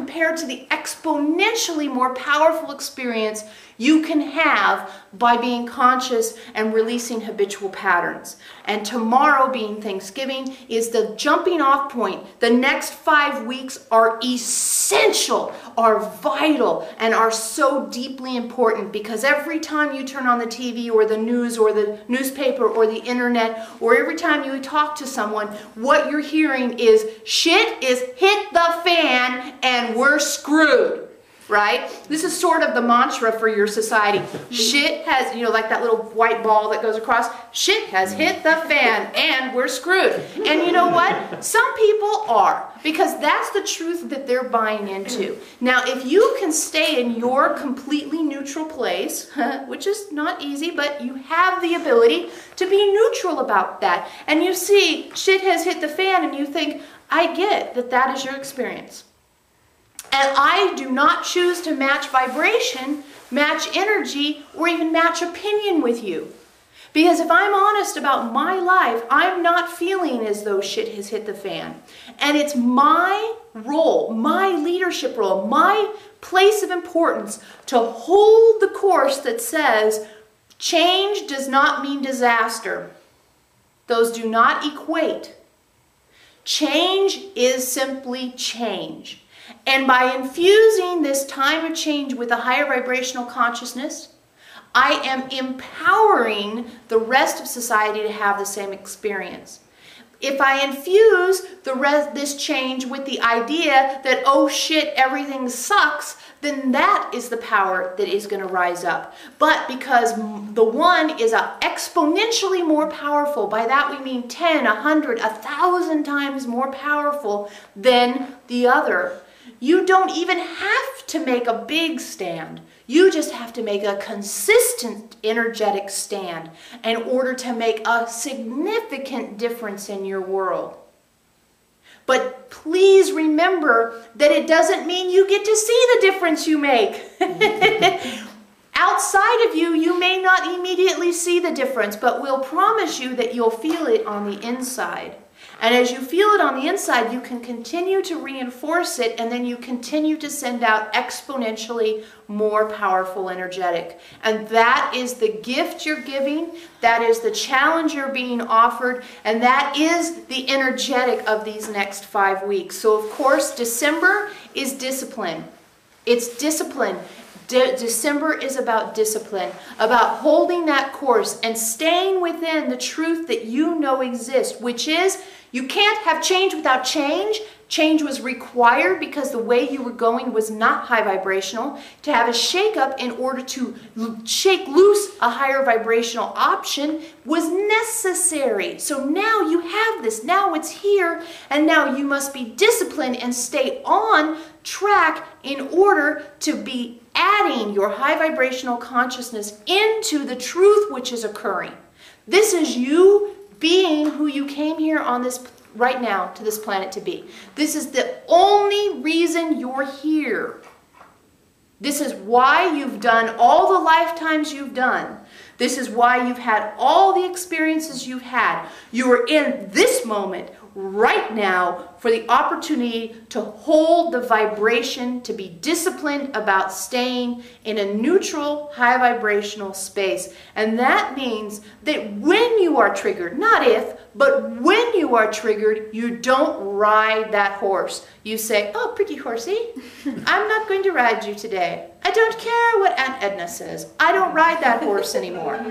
compared to the exponentially more powerful experience you can have by being conscious and releasing habitual patterns. And tomorrow, being Thanksgiving, is the jumping off point. The next 5 weeks are essential, are vital, and are so deeply important, because every time you turn on the TV or the news or the newspaper or the internet, or every time you talk to someone, what you're hearing is shit is hit the fan and we're screwed. Right? This is sort of the mantra for your society. Shit has, you know, like that little white ball that goes across, shit has hit the fan and we're screwed. And you know what? Some people are, because that's the truth that they're buying into. Now, if you can stay in your completely neutral place, which is not easy, but you have the ability to be neutral about that, and you see shit has hit the fan and you think, I get that that is your experience. And I do not choose to match vibration, match energy, or even match opinion with you. Because if I'm honest about my life, I'm not feeling as though shit has hit the fan. And it's my role, my leadership role, my place of importance to hold the course that says change does not mean disaster. Those do not equate. Change is simply change. And by infusing this time of change with a higher vibrational consciousness, I am empowering the rest of society to have the same experience. If I infuse this change with the idea that, oh shit, everything sucks, then that is the power that is going to rise up. But because the one is exponentially more powerful, by that we mean 10, 100, 1,000 times more powerful than the other, you don't even have to make a big stand. You just have to make a consistent energetic stand in order to make a significant difference in your world. But please remember that it doesn't mean you get to see the difference you make. Outside of you, you may not immediately see the difference, but we'll promise you that you'll feel it on the inside. And as you feel it on the inside, you can continue to reinforce it, and then you continue to send out exponentially more powerful energetic. And that is the gift you're giving, that is the challenge you're being offered, and that is the energetic of these next 5 weeks. So of course, December is discipline. It's discipline. December is about discipline, about holding that course and staying within the truth that you know exists, which is you can't have change without change. Change was required because the way you were going was not high vibrational. To have a shake-up in order to shake loose a higher vibrational option was necessary. So now you have this, now it's here, and now you must be disciplined and stay on track in order to be adding your high vibrational consciousness into the truth which is occurring. This is you being who you came here on this right now to this planet to be. This is the only reason you're here. This is why you've done all the lifetimes you've done. This is why you've had all the experiences you've had. You are in this moment right now for the opportunity to hold the vibration, to be disciplined about staying in a neutral, high vibrational space. And that means that when you are triggered, not if, but when you are triggered, you don't ride that horse. You say, oh, pretty horsey, I'm not going to ride you today. I don't care what Aunt Edna says. I don't ride that horse anymore.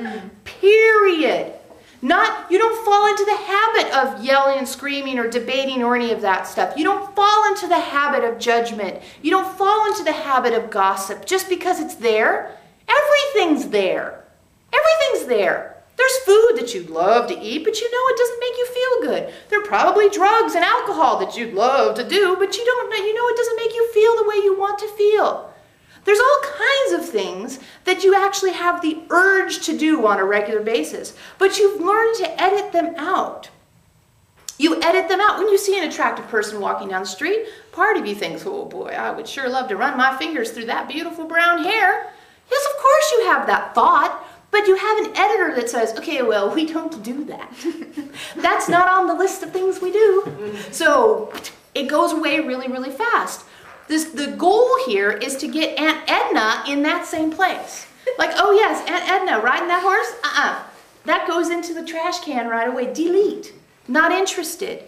Period. You don't fall into the habit of yelling and screaming or debating or any of that stuff. You don't fall into the habit of judgment. You don't fall into the habit of gossip just because it's there. Everything's there. Everything's there. There's food that you'd love to eat, but you know it doesn't make you feel good. There are probably drugs and alcohol that you'd love to do, but you know it doesn't make you feel the way you want to feel. There's all kinds of things that you actually have the urge to do on a regular basis, but you've learned to edit them out. You edit them out. When you see an attractive person walking down the street, part of you thinks, oh boy, I would sure love to run my fingers through that beautiful brown hair. Yes, of course you have that thought, but you have an editor that says, okay, well, we don't do that. That's not on the list of things we do. So it goes away really, really fast. The goal here is to get Aunt Edna in that same place. Like, oh yes, Aunt Edna riding that horse? That goes into the trash can right away. Delete. Not interested.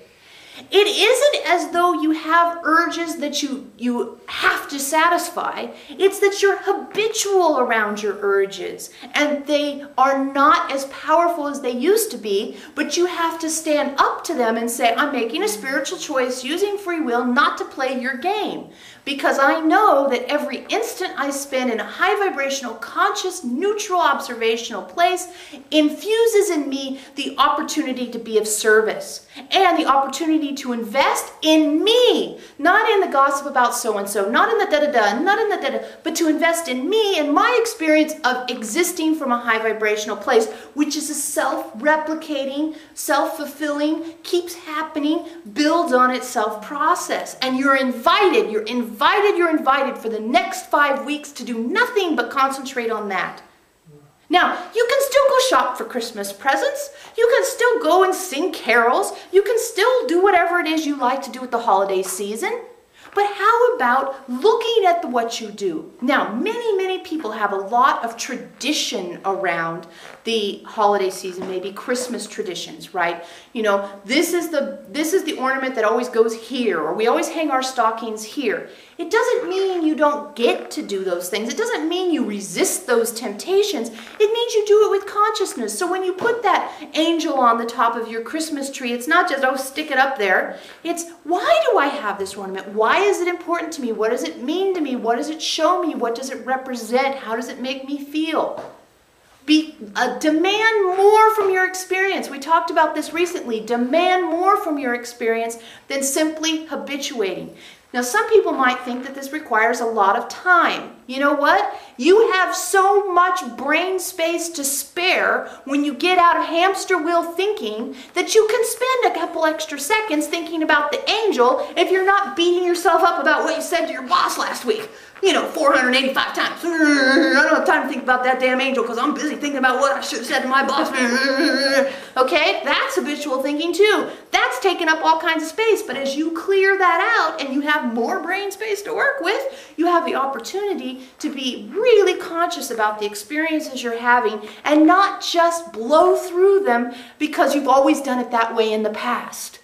It isn't as though you have urges that you have to satisfy. It's that you're habitual around your urges and they are not as powerful as they used to be, but you have to stand up to them and say, I'm making a spiritual choice using free will not to play your game. Because I know that every instant I spend in a high vibrational, conscious, neutral, observational place infuses in me the opportunity to be of service and the opportunity to invest in me, not in the gossip about so-and-so, not in the da-da-da, not in the da-da, but to invest in me and my experience of existing from a high vibrational place, which is a self-replicating, self-fulfilling, keeps happening, builds on itself process. And you're invited for the next 5 weeks to do nothing but concentrate on that. Now, you can still go shop for Christmas presents. You can still go and sing carols. You can still do whatever it is you like to do with the holiday season. But how about looking at what you do? Now, many people have a lot of tradition around the holiday season, maybe Christmas traditions, right? You know, this is the ornament that always goes here, or we always hang our stockings here. It doesn't mean you don't get to do those things. It doesn't mean you resist those temptations. It means you do it with consciousness. So when you put that angel on the top of your Christmas tree, it's not just, oh, stick it up there. It's, why do I have this ornament? Why is it important to me? What does it mean to me? What does it show me? What does it represent? How does it make me feel? Demand more from your experience. We talked about this recently. Demand more from your experience than simply habituating. Now, some people might think that this requires a lot of time. You know what? You have so much brain space to spare when you get out of hamster wheel thinking that you can spend a couple extra seconds thinking about the angel if you're not beating yourself up about what you said to your boss last week. You know, 485 times. I don't have time to think about that damn angel because I'm busy thinking about what I should have said to my boss. Okay, that's habitual thinking too. That's taking up all kinds of space. But as you clear that out and you have more brain space to work with, you have the opportunity to be really conscious about the experiences you're having and not just blow through them because you've always done it that way in the past.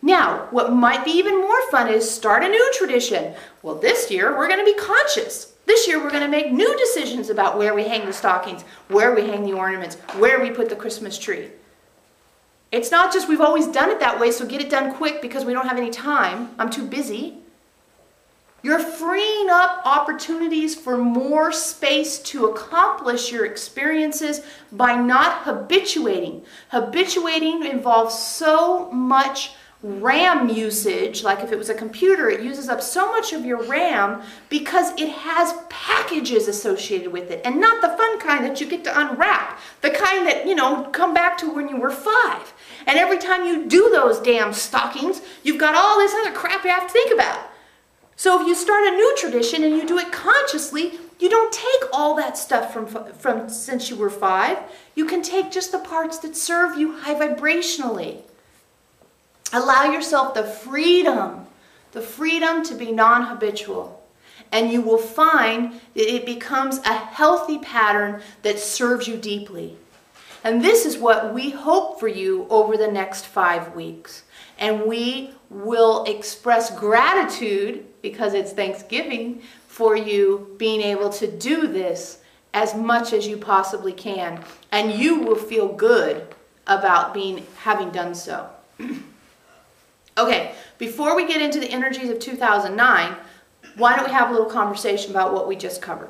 Now, what might be even more fun is start a new tradition. Well, this year we're going to be conscious. This year we're going to make new decisions about where we hang the stockings, where we hang the ornaments, where we put the Christmas tree. It's not just we've always done it that way, so get it done quick because we don't have any time. I'm too busy. You're freeing up opportunities for more space to accomplish your experiences by not habituating. Habituating involves so much RAM usage, like if it was a computer, it uses up so much of your RAM because it has packages associated with it, and not the fun kind that you get to unwrap, the kind that, you know, come back to when you were 5. And every time you do those damn stockings, you've got all this other crap you have to think about. So if you start a new tradition and you do it consciously, you don't take all that stuff from since you were 5. You can take just the parts that serve you high vibrationally. Allow yourself the freedom to be non-habitual. And you will find that it becomes a healthy pattern that serves you deeply. And this is what we hope for you over the next 5 weeks. And we will express gratitude, because it's Thanksgiving, for you being able to do this as much as you possibly can. And you will feel good about having done so. Okay, before we get into the energies of 2009, why don't we have a little conversation about what we just covered?